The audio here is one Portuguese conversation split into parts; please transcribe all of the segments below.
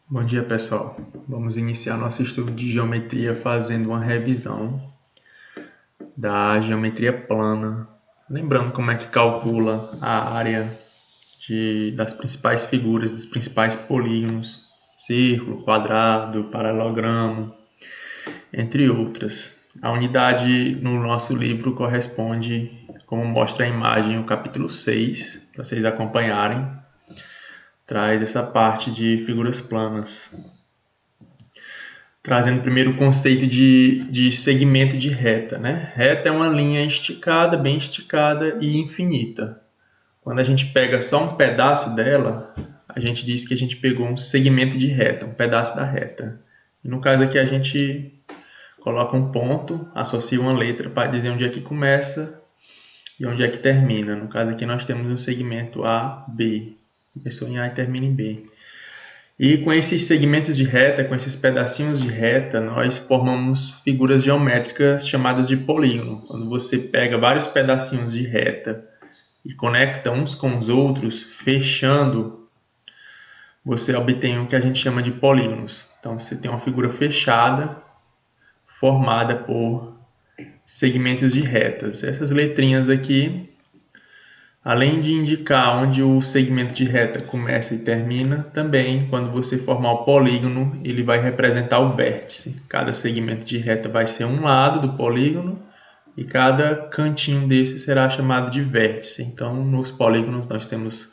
Bom dia, pessoal. Vamos iniciar nosso estudo de geometria fazendo uma revisão da geometria plana. Lembrando como é que calcula a área das principais figuras, dos principais polígonos, círculo, quadrado, paralelogramo, entre outras. A unidade no nosso livro corresponde, como mostra a imagem, o capítulo 6, para vocês acompanharem. Traz essa parte de figuras planas. Trazendo primeiro o conceito de segmento de reta, né? Reta é uma linha esticada, bem esticada e infinita. Quando a gente pega só um pedaço dela, a gente diz que a gente pegou um segmento de reta, um pedaço da reta. E no caso aqui a gente coloca um ponto, associa uma letra para dizer onde é que começa e onde é que termina. No caso aqui nós temos um segmento AB. Começou em A e termina em B. E com esses segmentos de reta, com esses pedacinhos de reta, nós formamos figuras geométricas chamadas de polígono. Quando você pega vários pedacinhos de reta e conecta uns com os outros, fechando, você obtém o que a gente chama de polígonos. Então você tem uma figura fechada, formada por segmentos de retas. Essas letrinhas aqui, além de indicar onde o segmento de reta começa e termina, também, quando você formar o polígono, ele vai representar o vértice. Cada segmento de reta vai ser um lado do polígono e cada cantinho desse será chamado de vértice. Então, nos polígonos nós temos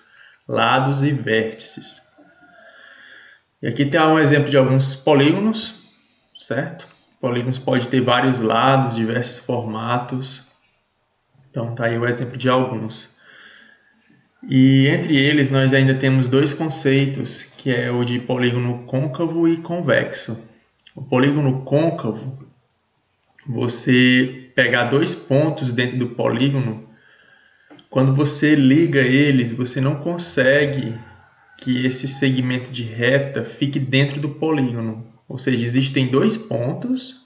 lados e vértices. E aqui tem um exemplo de alguns polígonos, certo? Polígonos pode ter vários lados, diversos formatos. Então, tá aí o exemplo de alguns. E entre eles nós ainda temos dois conceitos, que é o de polígono côncavo e convexo. O polígono côncavo, você pegar dois pontos dentro do polígono, quando você liga eles, você não consegue que esse segmento de reta fique dentro do polígono. Ou seja, existem dois pontos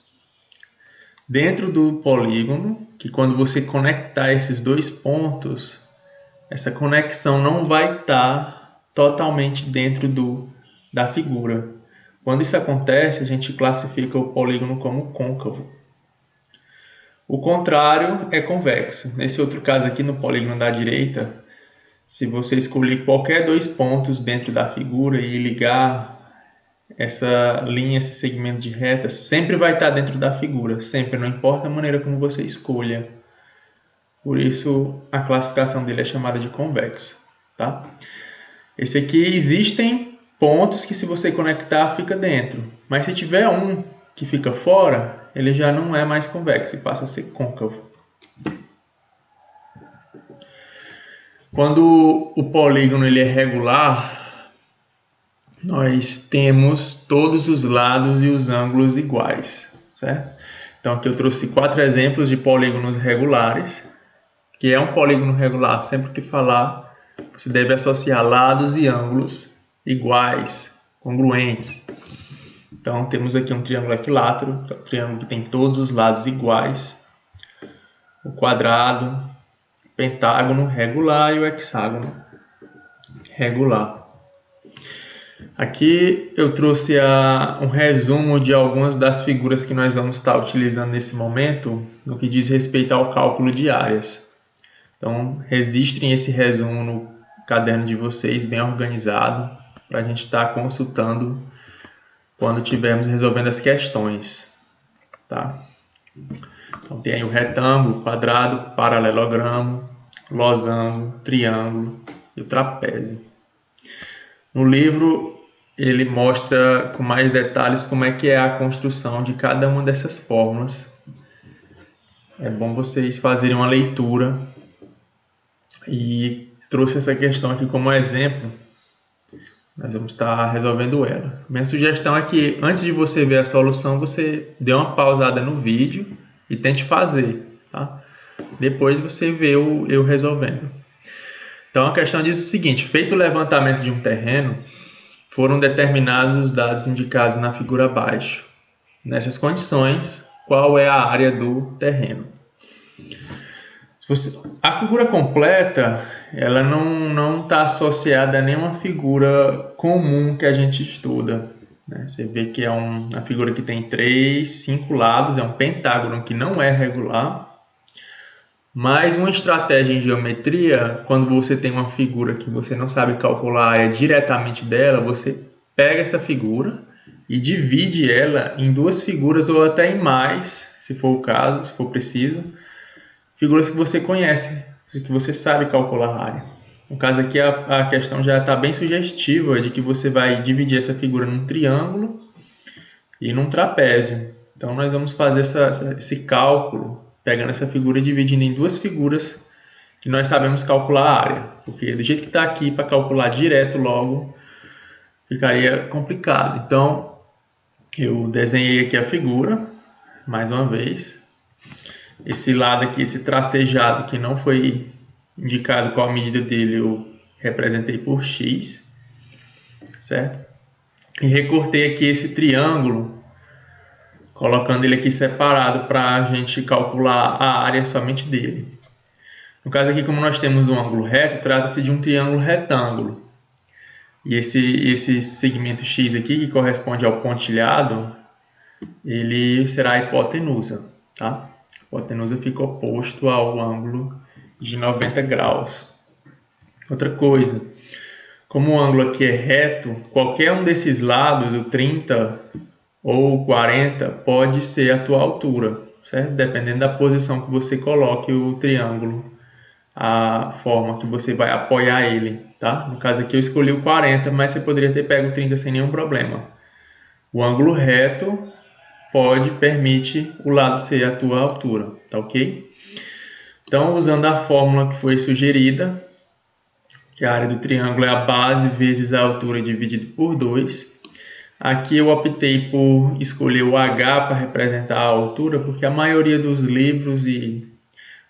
dentro do polígono, que quando você conectar esses dois pontos, essa conexão não vai estar totalmente dentro da figura. Quando isso acontece, a gente classifica o polígono como côncavo. O contrário é convexo. Nesse outro caso aqui, no polígono da direita, se você escolher qualquer dois pontos dentro da figura e ligar essa linha, esse segmento de reta, sempre vai estar dentro da figura. Sempre, não importa a maneira como você escolha. Por isso, a classificação dele é chamada de convexo. Tá? Esse aqui, existem pontos que se você conectar, fica dentro. Mas se tiver um que fica fora, ele já não é mais convexo e passa a ser côncavo. Quando o polígono ele é regular, nós temos todos os lados e os ângulos iguais. Certo? Então aqui eu trouxe 4 exemplos de polígonos regulares. Que é um polígono regular, sempre que falar, você deve associar lados e ângulos iguais, congruentes. Então, temos aqui um triângulo equilátero, que é um triângulo que tem todos os lados iguais. O quadrado, o pentágono regular e o hexágono regular. Aqui eu trouxe um resumo de algumas das figuras que nós vamos estar utilizando nesse momento, no que diz respeito ao cálculo de áreas. Então, registrem esse resumo no caderno de vocês, bem organizado, para a gente estar consultando quando estivermos resolvendo as questões. Tá? Então, tem aí o retângulo, quadrado, paralelogramo, losango, triângulo e o trapézio. No livro, ele mostra com mais detalhes como é que é a construção de cada uma dessas fórmulas. É bom vocês fazerem uma leitura. E trouxe essa questão aqui como exemplo. Nós vamos estar resolvendo ela. Minha sugestão é que antes de você ver a solução, você dê uma pausada no vídeo e tente fazer. Tá? Depois você vê eu resolvendo. Então a questão diz o seguinte: feito o levantamento de um terreno, foram determinados os dados indicados na figura abaixo. Nessas condições, qual é a área do terreno? A figura completa, ela não está associada a nenhuma figura comum que a gente estuda. né? Você vê que é uma figura que tem 5 lados, é um pentágono que não é regular. Mas uma estratégia em geometria, quando você tem uma figura que você não sabe calcular a área diretamente dela, você pega essa figura e divide ela em 2 figuras ou até em mais, se for o caso, se for preciso, figuras que você conhece, que você sabe calcular a área. No caso aqui a questão já está bem sugestiva de que você vai dividir essa figura num triângulo e num trapézio. Então nós vamos fazer esse cálculo, pegando essa figura e dividindo em 2 figuras que nós sabemos calcular a área. Porque do jeito que está aqui, para calcular direto logo, ficaria complicado. Então eu desenhei aqui a figura, mais uma vez. Esse lado aqui, esse tracejado que não foi indicado qual a medida dele, eu representei por X, certo? E recortei aqui esse triângulo, colocando ele aqui separado para a gente calcular a área somente dele. No caso aqui, como nós temos um ângulo reto, trata-se de um triângulo retângulo. E esse segmento X aqui, que corresponde ao pontilhado, ele será a hipotenusa, tá? A hipotenusa fica oposto ao ângulo de 90 graus. Outra coisa, como o ângulo aqui é reto, qualquer um desses lados, o 30 ou o 40, pode ser a tua altura, certo? Dependendo da posição que você coloque o triângulo, a forma que você vai apoiar ele, tá? No caso aqui eu escolhi o 40, mas você poderia ter pego o 30 sem nenhum problema. O ângulo reto permite o lado ser a tua altura, tá ok? Então, usando a fórmula que foi sugerida, que a área do triângulo é a base vezes a altura dividido por 2. Aqui eu optei por escolher o H para representar a altura, porque a maioria dos livros e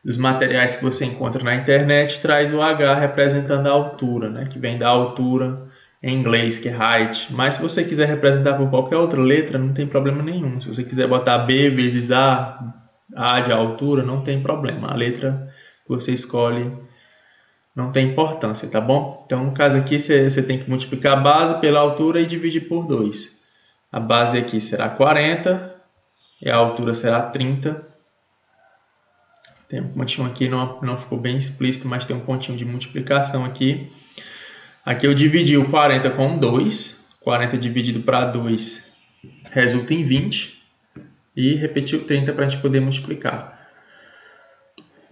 dos materiais que você encontra na internet traz o H representando a altura, né? Que vem da altura em inglês, que é height. Mas se você quiser representar por qualquer outra letra, não tem problema nenhum. Se você quiser botar B vezes A de altura, não tem problema. A letra que você escolhe não tem importância, tá bom? Então, no caso aqui, você tem que multiplicar a base pela altura e dividir por 2. A base aqui será 40 e a altura será 30. Tem um pontinho aqui, não ficou bem explícito, mas tem um pontinho de multiplicação aqui. Aqui eu dividi o 40 com 2. 40 dividido para 2 resulta em 20. E repeti o 30 para a gente poder multiplicar.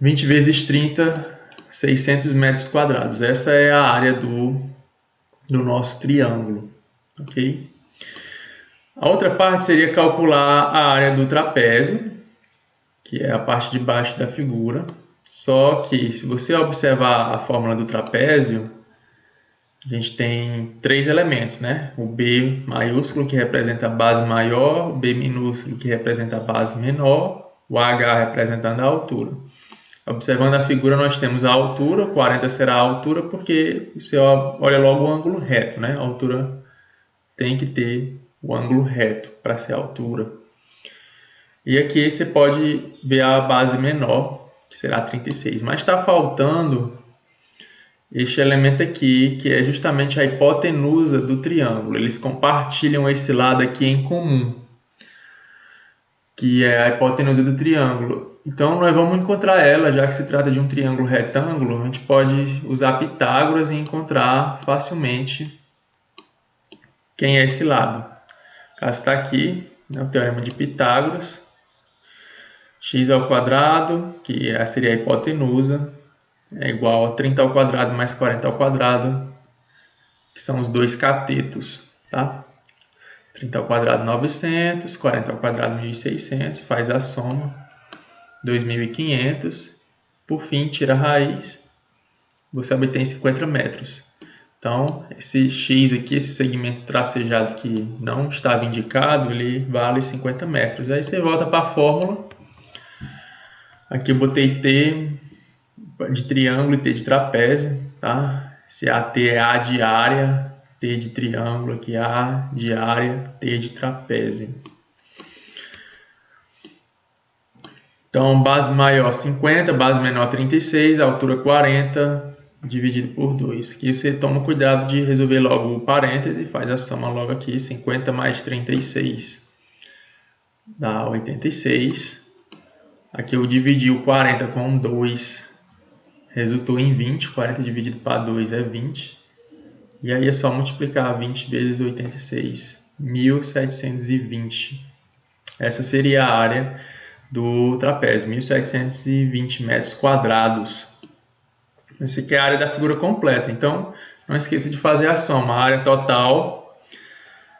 20 vezes 30, 600 metros quadrados. Essa é a área do nosso triângulo. Ok? A outra parte seria calcular a área do trapézio, que é a parte de baixo da figura. Só que, se você observar a fórmula do trapézio, a gente tem 3 elementos, né? O B maiúsculo, que representa a base maior, o B minúsculo, que representa a base menor, o H representando a altura. Observando a figura, nós temos a altura, 40 será a altura, porque você olha logo o ângulo reto, né? A altura tem que ter o ângulo reto para ser a altura. E aqui você pode ver a base menor, que será 36. Mas está faltando este elemento aqui, que é justamente a hipotenusa do triângulo. Eles compartilham esse lado aqui em comum, que é a hipotenusa do triângulo. Então, nós vamos encontrar ela, já que se trata de um triângulo retângulo, a gente pode usar Pitágoras e encontrar facilmente quem é esse lado. O caso está aqui, né, o teorema de Pitágoras. X ao quadrado, que seria a hipotenusa, é igual a 30 ao quadrado mais 40 ao quadrado, que são os dois catetos, tá? 30 ao quadrado 900, 40 ao quadrado 1600, faz a soma, 2500, por fim tira a raiz, você obtém 50 metros. Então, esse X aqui, esse segmento tracejado que não estava indicado, ele vale 50 metros. Aí você volta para a fórmula. Aqui eu botei T de triângulo e T de trapézio, tá? Se AT é A de área, T de triângulo, aqui A de área, T de trapézio. Então, base maior 50, base menor 36, altura 40, dividido por 2. Aqui você toma cuidado de resolver logo o parêntese, faz a soma logo aqui, 50 mais 36 dá 86. Aqui eu dividi o 40 com 2, resultou em 20, 40 dividido para 2 é 20. E aí é só multiplicar 20 vezes 86, 1720. Essa seria a área do trapézio, 1720 metros quadrados. Essa aqui é a área da figura completa, então não esqueça de fazer a soma. A área total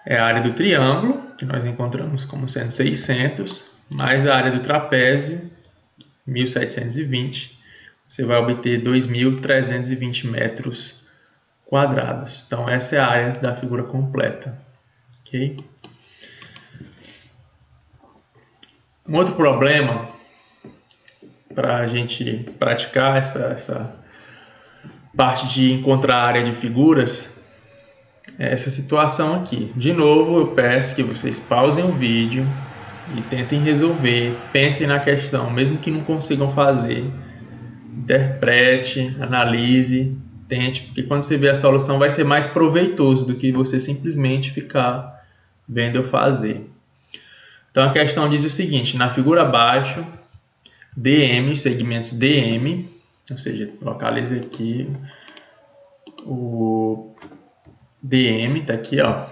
é a área do triângulo, que nós encontramos como sendo 600, mais a área do trapézio, 1720. Você vai obter 2.320 metros quadrados. Então essa é a área da figura completa. Ok? Um outro problema para a gente praticar essa parte de encontrar a área de figuras é essa situação aqui. De novo, eu peço que vocês pausem o vídeo e tentem resolver, pensem na questão, mesmo que não consigam fazer, interprete, analise, tente, porque quando você vê a solução vai ser mais proveitoso do que você simplesmente ficar vendo eu fazer. Então a questão diz o seguinte: na figura abaixo, DM, segmentos DM, ou seja, localize aqui o DM, está aqui, ó,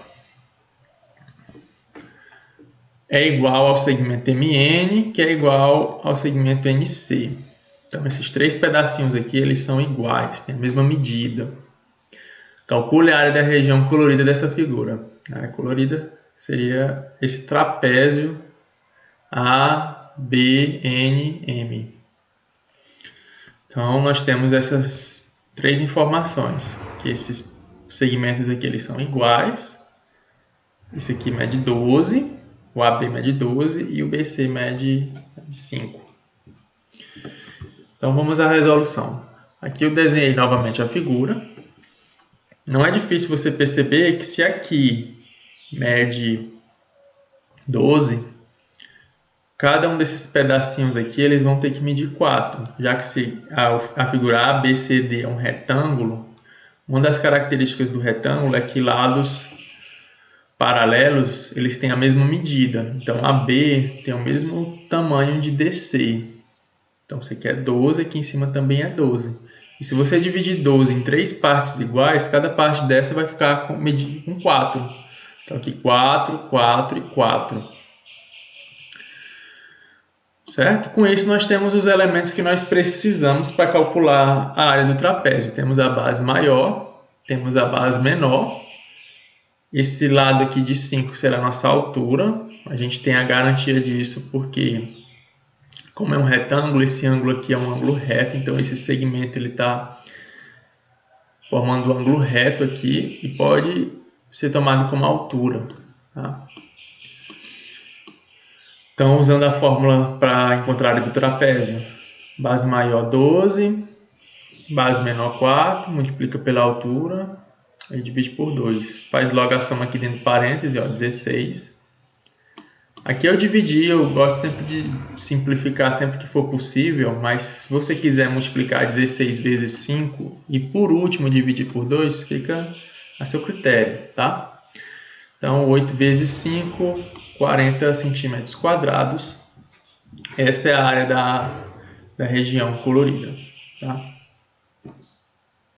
é igual ao segmento MN, que é igual ao segmento NC. Então esses três pedacinhos aqui, eles são iguais, têm a mesma medida. Calcule a área da região colorida dessa figura. A área colorida seria esse trapézio ABNM. Então nós temos essas três informações, que esses segmentos aqui eles são iguais. Esse aqui mede 12, o AB mede 12 e o BC mede 5. Então vamos à resolução. Aqui eu desenhei novamente a figura. Não é difícil você perceber que se aqui mede 12, cada um desses pedacinhos aqui eles vão ter que medir 4, já que se a figura ABCD é um retângulo, uma das características do retângulo é que lados paralelos eles têm a mesma medida. Então AB tem o mesmo tamanho de DC. Então você quer 12, aqui em cima também é 12. E se você dividir 12 em 3 partes iguais, cada parte dessa vai ficar com 4. Então aqui 4, 4 e 4. Certo? Com isso nós temos os elementos que nós precisamos para calcular a área do trapézio. Temos a base maior, temos a base menor. Esse lado aqui de 5 será a nossa altura. A gente tem a garantia disso porque, como é um retângulo, esse ângulo aqui é um ângulo reto. Então esse segmento está formando um ângulo reto aqui e pode ser tomado como altura. Tá? Então, usando a fórmula para encontrar a área do trapézio, base maior 12, base menor 4, multiplica pela altura e divide por 2. Faz logo a soma aqui dentro do parêntese, ó, 16. Aqui eu dividi, eu gosto sempre de simplificar sempre que for possível, mas se você quiser multiplicar 16 vezes 5 e por último dividir por 2, fica a seu critério, tá? Então, 8 vezes 5, 40 centímetros quadrados. Essa é a área da região colorida. Tá?